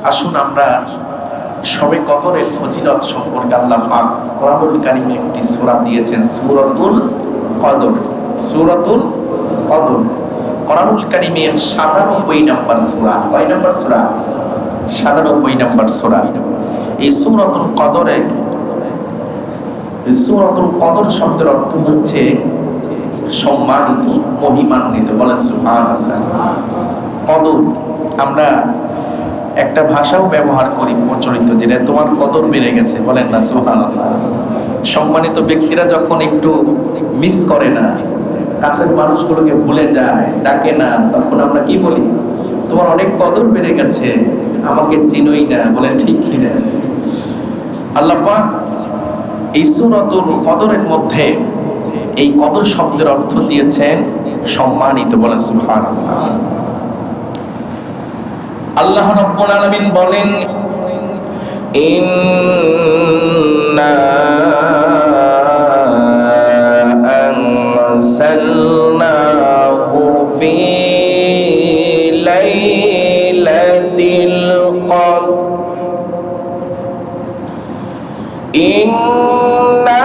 আসুন আমরা শবে কদরের ফজিলত সম্পর্কে আল্লাহ পাক কোরআনুল কারীমে একটি সূরা দিয়েছেন, সূরাতুল কদর। সূরাতুল কদর কোরআনুল কারীমের ৯৭ নম্বর সূরা। কয় নম্বর সূরা? ৯৭ নম্বর সূরা। এই সূরাতুল কদরে, সূরাতুল কদর শব্দের অর্থ হচ্ছে সম্মানিত, মহিমান্বিত। বলেন সুবহানাল্লাহ। কদর আমরা একটা ভাষাও ব্যবহার করি প্রচলিত, যেটা তোমার কদর বেড়ে গেছে। বলেন না সুবহানাল্লাহ। সম্মানিত ব্যক্তিরা যখন একটু মিস করে না, কাছের মানুষগুলোকে ভুলে যায়, ডাকে না, তখন আমরা কি বলি? তোমার অনেক কদর বেড়ে গেছে, আমাকে চিনোই না। বলেন ঠিক কি না? আল্লাহ পাক এই সূরাতুল কদরের মধ্যে এই কদর শব্দের অর্থ দিয়েছেন সম্মানিত। বলেন সুবহানাল্লাহ। আল্লাহ রাব্বুল আলামিন বলেন, ইন্না আনসালনাহু ফি লাইলাতিল কদর। ইন্না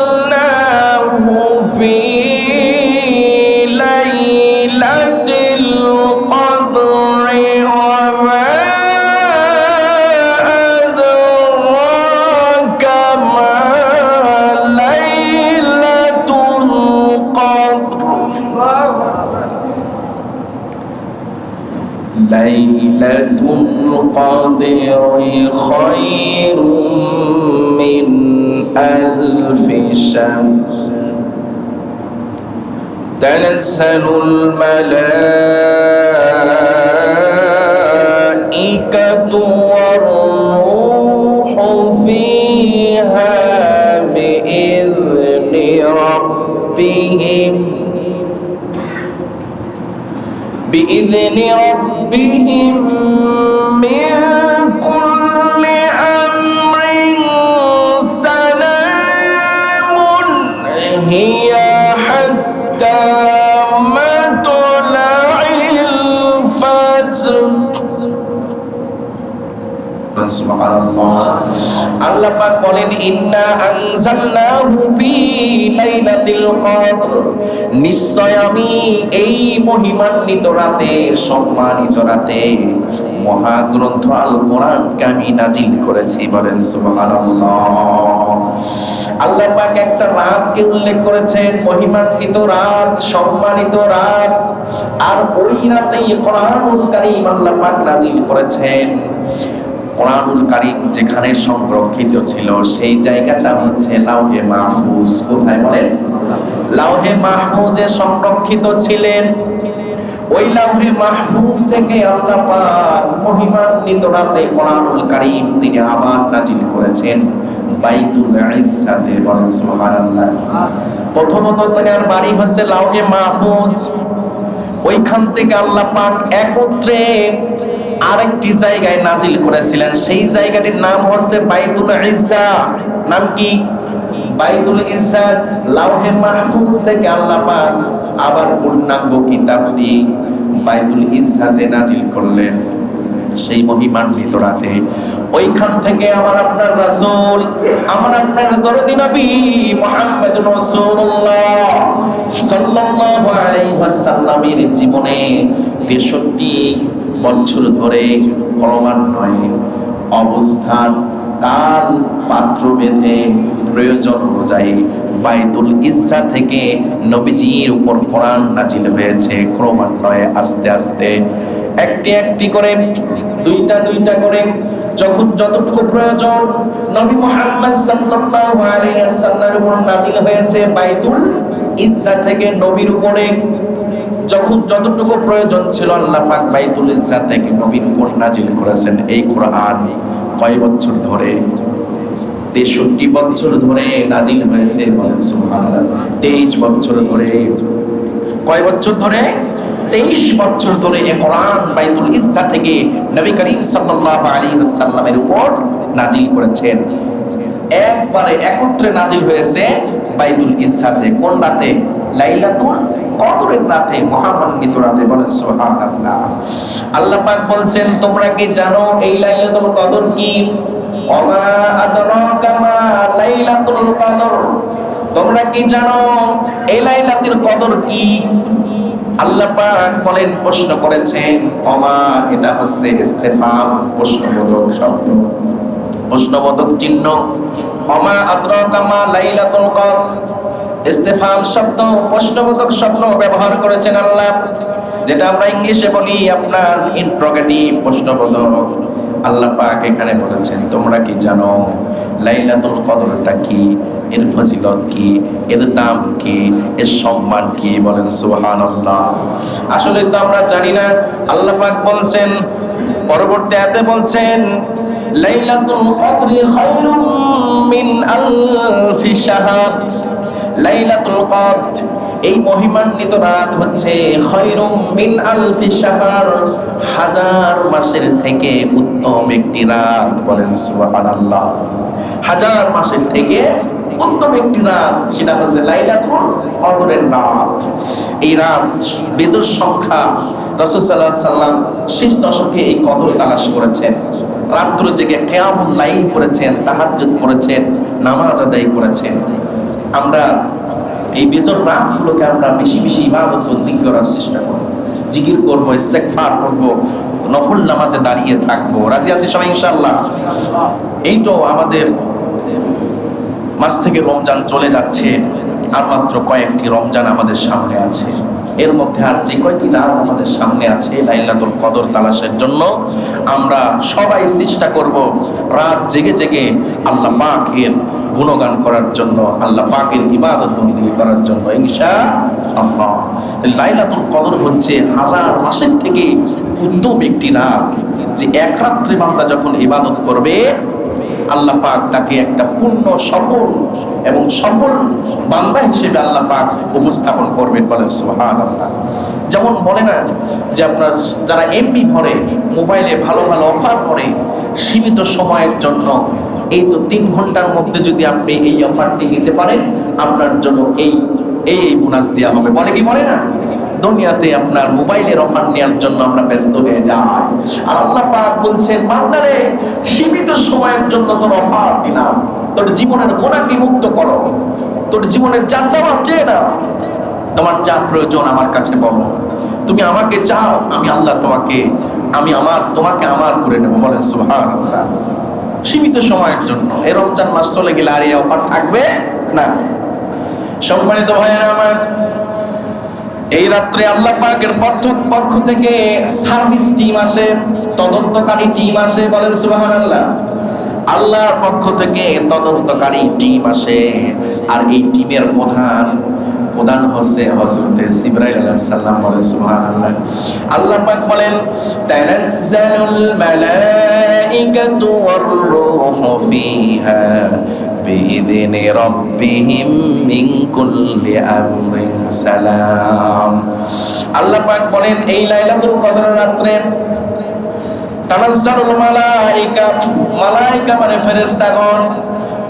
আনসালনাহু ফি লাইলাতুল কদরি খায়রুম মিন আলফি শাহর তানাজ্জালুল মালাঈকাতু ওয়ার রূহু ফীহা বিইذনি রাব্বিহিম من كل أمر سلام هي حتى مطلع الفجر। আল্লাহ পাক বলেন, ইন্না আনজালনাহু ফি লাইলাতিল কদর, নিশ্চয় আমি এই মহিমান্বিত রাতে, সম্মানিত রাতে মহাগ্রন্থ আল কোরআনকে আমি নাজিল করেছি। বলেন সুবহানাল্লাহ। আল্লাহ পাক একটা রাতকে উল্লেখ করেছেন, মহিমান্বিত রাত, সম্মানিত রাত, আর ওই রাতেই কোরআনুল কারীম আল্লাহ পাক নাজিল করেছেন। কোরআনুল কারীম যেখানে সংরক্ষিত ছিল সেই জায়গাটা হচ্ছে লাউহে মাহফুজ। কোথায় বলেন? লাউহে মাহফুজে সংরক্ষিত ছিলেন। ওই লাউহে মাহফুজ থেকে আল্লাহ পাক মহিমান্বিত রাতে কোরআনুল কারীম তিনি আবার নাজিল করেছেন বাইতুল ইজ্জাতে। বলেন সুবহানাল্লাহ। প্রথমত তার বাড়ি হচ্ছে লাউহে মাহফুজ। ওইখান থেকে আল্লাহ পাক একত্রে আরেকটি জায়গায় নাজিল করেছিলেন, সেই জায়গাটির নাম হচ্ছে বাইতুল ইজ্জা। নাম কি? বাইতুল ইজ্জা। লাউহে মাহফুজ থেকে আল্লাহ পাক আবার পূর্ণাঙ্গ কিতাবটি বাইতুল ইজ্জাতে নাজিল করলেন সেই মহিমান্বিত রাতে। ওইখান থেকে আমার আপনার রাসূল, আমার আপনার দরদি নবী মুহাম্মদুর রাসূলুল্লাহ সাল্লাল্লাহু আলাইহি ওয়াসাল্লামের জীবনে ৬৩ বছর ধরে ক্রমান্বয়ে অবস্থান, কাল, পাত্র ভেদে, প্রয়োজন অনুযায়ী বাইতুল ইজ্জা থেকে নবীজির উপর কোরআন নাজিল হয়েছে। ক্রমান্বয়ে আস্তে আস্তে একটি একটি করে, দুইটা দুইটা করে, যখন যতটুকু প্রয়োজন নবী মুহাম্মদ সাল্লাল্লাহু আলাইহি ওয়াসাল্লামের উপর নাজিল হয়েছে বাইতুল ইজ্জা থেকে নবীর উপরে। যখন যতটুকু প্রয়োজন ছিল আল্লাহ পাক বাইতুল ইজ্জা থেকে নবীর উপর নাজিল করেছেন এই কোরআন। কয় বছর ধরে? ৬৩ বছর ধরে নাজিল হয়েছে। বলেন সুবহানাল্লাহ। ২৩ বছর ধরে। কয় বছর ধরে? ২৩ বছর ধরে এই কোরআন বাইতুল ইজ্জা থেকে নবী করিম সাল্লাল্লাহু আলাইহি ওয়াসাল্লামের উপর নাজিল করেছেন। একবারে একত্রে নাজিল হয়েছে বাইতুল ইজ্জাতে। কোন রাতে? লাইলাতুল কদরের রাতে, মহামান্বিত রাতে। বলেন সুবহানাল্লাহ। আল্লাহ পাক বলছেন তোমরা কি জানো এই লাইলাতুল কদর কি? ওমা আদরাকা মা লাইলাতুল কদর, তোমরা কি জানো এই লাইলাতুল কদর কি? আল্লাহ পাক বলেন, প্রশ্ন করেছেন। ওমা এটা হচ্ছে ইস্তেফাম, প্রশ্নবোধক শব্দ, প্রশ্নবোধক চিহ্ন। ওমা আদরাকা মা লাইলাতুল কদর, ইস্তেফাম শব্দ, প্রশ্নবোধক শব্দ ব্যবহার করেছেন আল্লাহ, যেটা আমরা ইংলিশে বলি আপনার ইন্টারোগেটিভ প্রশ্নবোধক। আল্লাহ পাক এখানে বলেছেন তোমরা কি জানো লাইলাতুল কদরটা কি, এর ফজিলত কি, এর দাম কি, এর সম্মান কি? বলেন সুবহানাল্লাহ। আসলে তো আমরা জানি না। আল্লাহ পাক বলছেন, পরবর্তী আয়াতে বলছেন লাইলাতুল কদরি খায়রুম মিন আলফি শাহর, লাইলাতুল কদর এই মহিমান্বিত রাত হচ্ছে খায়রুম মিন আলফি শাহর, হাজার মাসের থেকে উত্তম একটি রাত। বলেন সুবহানাল্লাহ। হাজার মাসের থেকে উত্তম একটি রাত, সেটা হচ্ছে লাইলাতুল কদরের রাত। এই রাত বেজোড় সংখ্যা। রাসূল সাল্লাল্লাহু আলাইহি সাল্লাম শেষ দশকে এই কদর তালাশ করেছেন, রাত্র জেগে কিয়ামুল লাইল করেছেন, তাহাজ্জুদ করেছেন, নামাজ আদায় করেছেন। আমরা এই বেজোড় রাতগুলোকে আমরা বেশি বেশি ইবাদত বন্দেগী করার চেষ্টা করব, জিকির করব, ইস্তেগফার করব, নফল নামাজে দাঁড়িয়ে থাকবো। রাজি আছি সবাই ইনশাআল্লাহ? এই তো আমাদের মাস থেকে রমজান চলে যাচ্ছে, আর মাত্র কয়েকটি রমজান আমাদের সামনে আছে। এর মধ্যে আর যে কয়টি রাত আমাদের সামনে আছে লাইলাতুল কদর তালাশের জন্য, আমরা সবাই চেষ্টা করব রাত জেগে জেগে আল্লাহ পাকের গুণগান করার জন্য, আল্লাহ পাকের ইবাদত বন্দেগী করার জন্য ইনশাআল্লাহ। লাইলাতুল কদর হচ্ছে হাজার মাসের থেকে উত্তম একটি রাত, যে এক রাত্রে বান্দা যখন ইবাদত করবে আল্লাহ পাক তাকে একটা পূর্ণ সফল এবং সফল বান্দা হিসেবে আল্লাহ পাক উপস্থাপন করবেন। বলেন সুবহানাল্লাহ। যেমন বলে না যে আপনার যারা এমবি ভরে, মোবাইলে ভালো ভালো অফার করে সীমিত সময়ের জন্য, এই তো 3 ঘন্টার মধ্যে যদি আপনি এই অফারটি নিতে পারেন আপনার জন্য এই এই বোনাস দেওয়া হবে, বলে কি বলে না? দুনিয়াতে আপনার মোবাইলের অফার নেওয়ার জন্য আমরা ব্যস্ত হয়ে যাই, আর আল্লাহ পাক বলছেন বান্দারে সীমিত সময়ের জন্য তোর অফার দিলাম, তোর জীবনের গুনাহকে মুক্ত করো, তোর জীবনের যা চাওয়া চেয়ে নাও, তোমার যা প্রয়োজন আমার কাছে বলো, তুমি আমাকে চাও, আমি আল্লাহ তোমাকে আমার করে নেবো। বলেন সুবহানাল্লাহ। সীমিত সময়ের জন্য। এই রমজান মাস চলে গেলে আর এই অফার থাকবে না। সম্মানিত ভাইয়েরা আমার, এই রাত্রে আল্লাহ পাকের পক্ষ থেকে সার্ভিস টিম আসে, তদন্তকারী টিম আসে। বলেন সুবহানাল্লাহ। আল্লাহর পক্ষ থেকে তদন্তকারী টিম আসে, আর এই টিমের প্রধান হচ্ছে হযরতে জিবরাইল আলাইহিস সালাম। বলেন সুবহানাল্লাহ। আল্লাহ পাক বলেন তানাজ্জালুল মালাইকাতু ওয়ার রূহু ফিহা বিইذনি রাব্বিহিম মিন কুল্লি আমরিন সালাম। আল্লাহ পাক বলেন এই লাইলাতুল কদরের রাত্রে তানাজ্জালুল মালাইকা, মালাইকা মানে ফেরেশতাগণ,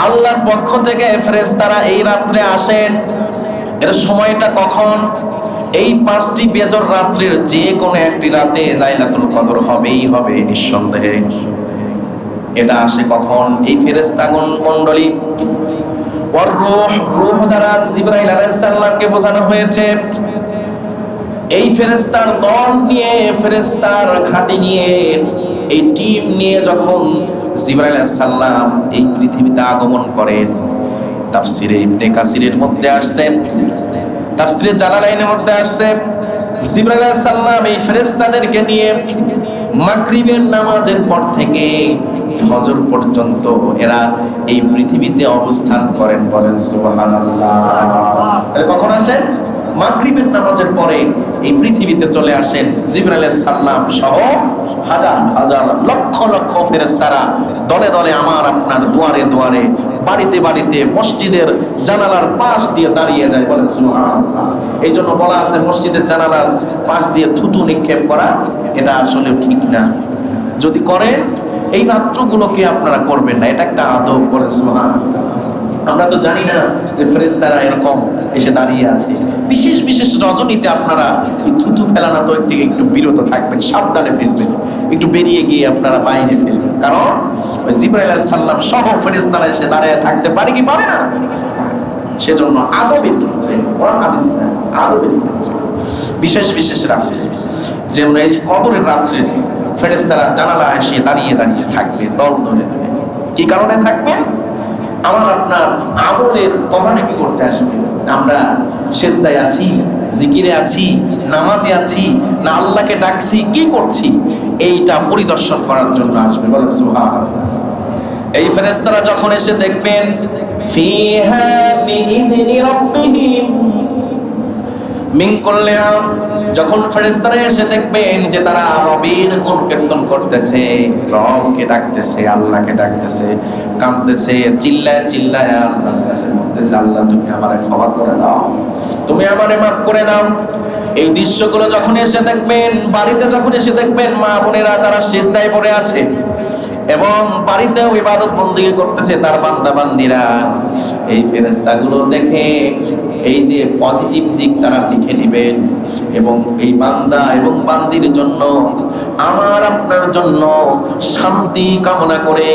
আল্লাহর পক্ষ থেকে ফেরেশতারা এই রাত্রে আসেন। এর সময়টা কখন? এই 5টি বেজর রাত্রির যে কোনো একটি রাতে লাইলাতুল কদর হবেই হবে নিঃসন্দেহে। এটা আসে কখন? এই ফেরেশতাগণ মণ্ডলী ওয়ার রূহ দ্বারা জিবরাইল আলাইহিস সালামকে বোঝানো হয়েছে। এই ফেরেশতার দল নিয়ে, ফেরেশতার ঘাঁটি নিয়ে, এই টিম নিয়ে যখন জিবরাইল আলাইহিস সালাম এই পৃথিবীতে আগমন করেন, তাফসিরে ইবনে কাসিরের মধ্যে আসছে, তাফসিরে জালালাইনের মধ্যে আসছে, জিবরাইল আলাইহিস সালাম এই ফেরেশতাদেরকে নিয়ে মাগরিবের নামাজের পর থেকে ফজর পর্যন্ত এরা এই পৃথিবীতে অবস্থান করেন। বলেন সুবহানাল্লাহ। কখন আসেন? মাগরিবের নামাজের পরে এই পৃথিবীতে চলে আসেন জিবরাইল আলাইহিস সালাম সহ হাজার হাজার লক্ষ লক্ষ ফেরেশতারা দলে দলে আমার আপনার দুয়ারে দুয়ারে, বাড়িতে বাড়িতে, মসজিদের জানালার পাশ দিয়ে দাঁড়িয়ে যায়। বলেন সুবহানাল্লাহ। এই জন্য বলা আছে মসজিদের জানালার পাশ দিয়ে থুতু নিক্ষেপ করা এটা আসলে ঠিক না। যদি করেন এই রাত্রগুলোকে আপনারা করবেন না, এটা একটা আদব। বলেন সুবহানাল্লাহ। আমরা তো জানি না যে ফেরেশতারা এরকম এসে দাঁড়িয়ে আছে। বিশেষ বিশেষ রজনীতে আপনারা থুতু ফেলানো তো থেকে একটু বিরত থাকবেন, সাবধানে ফেলবেন, একটু বেরিয়ে গিয়ে আপনারা বাইরে ফেলবেন। কারণ জিবরাইল আলাইহিস সালাম সহ ফেরেশতারা এসে দাঁড়িয়ে থাকতে পারে কি পারে না? সেজন্য আদবের ক্ষেত্রে, কোরআন হাদিস না, আদবের ক্ষেত্রে বিশেষ বিশেষ রাত্রে, যেমন এই কদরের রাত্রে ফেরেশতারা জানালায় এসে দাঁড়িয়ে দাঁড়িয়ে থাকবে, দল ধরে ধরে। কি কারণে থাকবে? আমার আপনার আমলের তদারকি করতে আসবে। আমরা সেজদায় আছি, জিকিরে আছি, নামাজে আছি না আল্লাহকে ডাকছি, কি করছি, এইটা পরিদর্শন করার জন্য আসবে। বলেন সুবহানাল্লাহ। এই ফেরেশতারা যখন এসে দেখবেন ফিহা বিইذনি রাব্বিহিম মিন কুল্লি আম, যখন ফেরেশতারা এসে দেখবেন যে তারা রবের গুণ কীর্তন করতেছে, রবকে ডাকতেছে, আল্লাহকে ডাকতেছে, কাঁদতেছে, চিল্লায় চিল্লায় আল্লাহর কাছে বলতেছে, আল্লাহ তুমি আমারে ক্ষমা করে দাও, তুমি আমারে মাফ করে দাও। এই দৃশ্যগুলো যখন এসে দেখবেন, বাড়িতে যখন এসে দেখবেন মা বোনেরা তারা সিজদায় পড়ে আছে এবং বাড়িতেও ইবাদত বন্দেগী করতেছে তার বান্দা বান্দিরা, এই ফেরেশতাগুলো দেখে এই যে পজিটিভ দিক তারা লিখে নেবেন এবং এই বান্দা এবং বান্দির জন্য, আমার আপনার জন্য শান্তি কামনা করে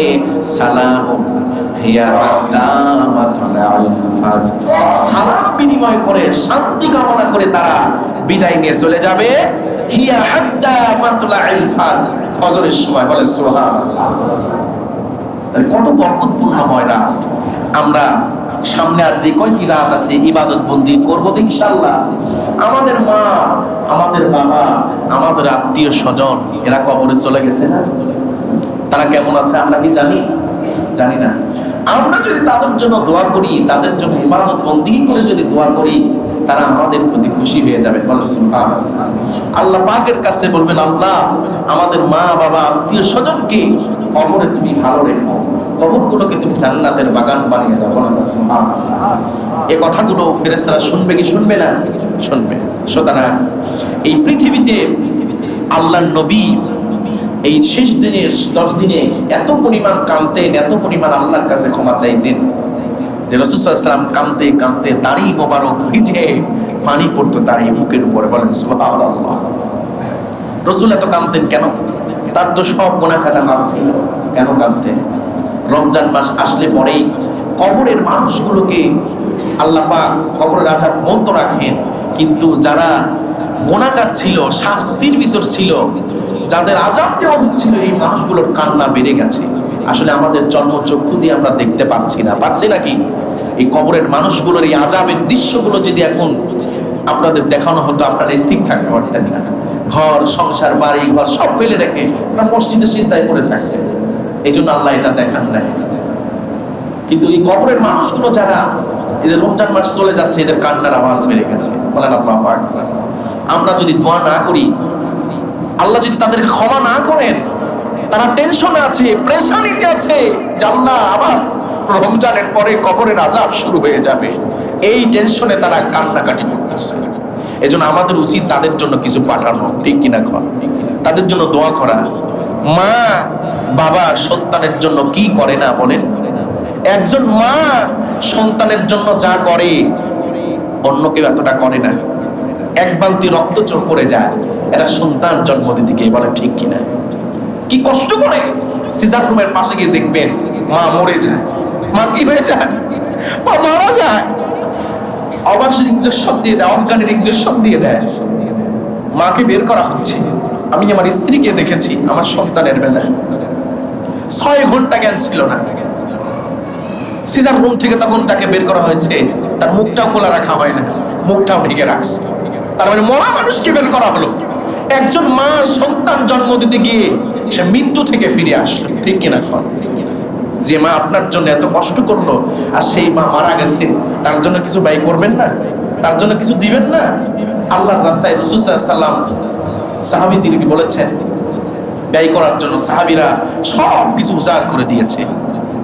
সালাম হিয়া হাত্তা মাতলাল ফাজর, সালাম বিনিময় করে শান্তি কামনা করে তারা বিদায় নিয়ে চলে যাবে। হিয়া হাত্তা মাতলাল ফাজর, ফজরের সময়। বলেন সুবহানাল্লাহ। কত বরকতপূর্ণময় রাত। আমরা সামনে আর যে কয়টি রাত আছে ইবাদত বন্দি করবো তো ইনশাআল্লাহ। আমাদের মা, আমাদের বাবা, আমাদের আত্মীয় স্বজন এরা কবরে চলে গেছে না? তারা কেমন আছে আমরা কি জানি? জানি না। আমরা যদি তাদের জন্য দোয়া করি, তাদের জন্য ইবাদত বন্দি করে যদি দোয়া করি, তারা আমাদের প্রতি খুশি হয়ে যাবে। বলেন সুবহানাল্লাহ। আল্লাহ পাকের কাছে বলবেন, আল্লাহ আমাদের মা বাবা আত্মীয় স্বজনকে কবরে তুমি ভালো রেখো, কবরগুলোকে তুমি জান্নাতের বাগান বানিয়ে দাও। বলেন সুবহানাল্লাহ। এই কথাগুলো ফেরেশতারা শুনবে কি শুনবে না? শুনবে। সুতরাং এই পৃথিবীতে আল্লাহর নবী এই শেষ দিনে 10 দিনে এত পরিমাণ কাঁদতেন, এত পরিমাণ আল্লাহর কাছে ক্ষমা চাইতেন যে রাসূল সাল্লাল্লাহু আলাইহি ওয়াসাল্লাম কাঁদতে কাঁদতে দাড়ি মোবারক ভিজে পানি পড়তো তার এই মুখের উপরে। বলেন সুবহানাল্লাহ। রাসূল এত কাঁদতেন কেন? তার তো সব গুনাহ খাতা মাফ ছিল। কেন কাঁদতেন? রমজান মাস আসলে পরেই কবরের মানুষগুলোকে আল্লাহ পাক কবরের আযাব বন্ধ রাখেন, কিন্তু যারা গুনাহগার ছিল, শাস্তির ভিতর ছিল, যাদের আযাব দেওয়া হচ্ছিল, এই মানুষগুলোর কান্না বেড়ে গেছে। আসলে আমাদের জন্মচক্ষু দিয়ে আমরা দেখতে পাচ্ছি না, পাচ্ছি নাকি? এই কবরের মানুষগুলোর এই আযাবের দৃশ্যগুলো যদি এখন আপনাদের দেখানো হতো, আপনারা স্থির থাকতে পারতেন না। ঘর সংসার বাড়ি ঘর সব ফেলে রেখে আপনারা মসজিদে সিজদায় পড়ে থাকতেন। এই জন্য আল্লাহ এটা দেখান নাই। কিন্তু এই কবরের মানুষগুলো যারা এদের রমজান মাস চলে যাচ্ছে, এদের কান্নার আওয়াজ বেড়ে গেছে। বলেন আল্লাহু আকবার। আমরা যদি দোয়া না করি, আল্লাহ যদি তাদেরকে ক্ষমা না করেন, তারা টেনশনে আছে, প্রেশানিতে আছে যে আল্লাহ আবার রমজানের পরে কবরের আযাব শুরু হয়ে যাবে। এই টেনশনে তারা কান্নাকাটি করতেছে। এজন্য আমাদের উচিত তাদের জন্য কিছু পাঠানো, ঠিক কিনা? তাদের জন্য দোয়া করা। মা বাবা সন্তানের জন্য কি করে না বলেন? একজন মা সন্তানের জন্য যা করে অন্য কেউ এতটা করে না। এক বালতি রক্ত চোখ পড়ে যায়, এরা সন্তান জন্ম দিতে গিয়ে, বলেন ঠিক কিনা? কি কষ্ট করে সিজার রুমের পাশে গিয়ে দেখবেন মা মরে যায়, মা কি হয়ে যায়, মা মারা যায়। অবাসের ইনজেকশন দিয়ে দেয়, অজ্ঞানের ইনজেকশন দিয়ে দেয়, মাকে বের করা হচ্ছে। আমি আমার স্ত্রীকে দেখেছি আমার সন্তানের বেলায় 6 ঘন্টা জ্ঞান ছিল না। সিজার রুম থেকে তখন তাকে বের করা হয়েছে, তার মুখটাও খোলা রাখা হয় না, মুখটাও ঢেকে রাখছে। তার মানে মরা মানুষকে বের করা হলো। একজন মা সন্তান জন্ম দিতে গিয়ে সে মৃত্যু থেকে ফিরে আসলো, ঠিক কিনা? যে মা আপনার জন্য এত কষ্ট করলো আর সেই মা মারা গেছে, তার জন্য কিছু ব্যয় করবেন না? তার জন্য কিছু দিবেন না? আল্লাহর রাস্তায় রাসূল সাল্লাল্লাহু আলাইহি ওয়াসাল্লাম সাহাবীদেরকে বলেছেন ব্যয় করার জন্য। সাহাবীরা সব কিছু উজাড় করে দিয়েছে।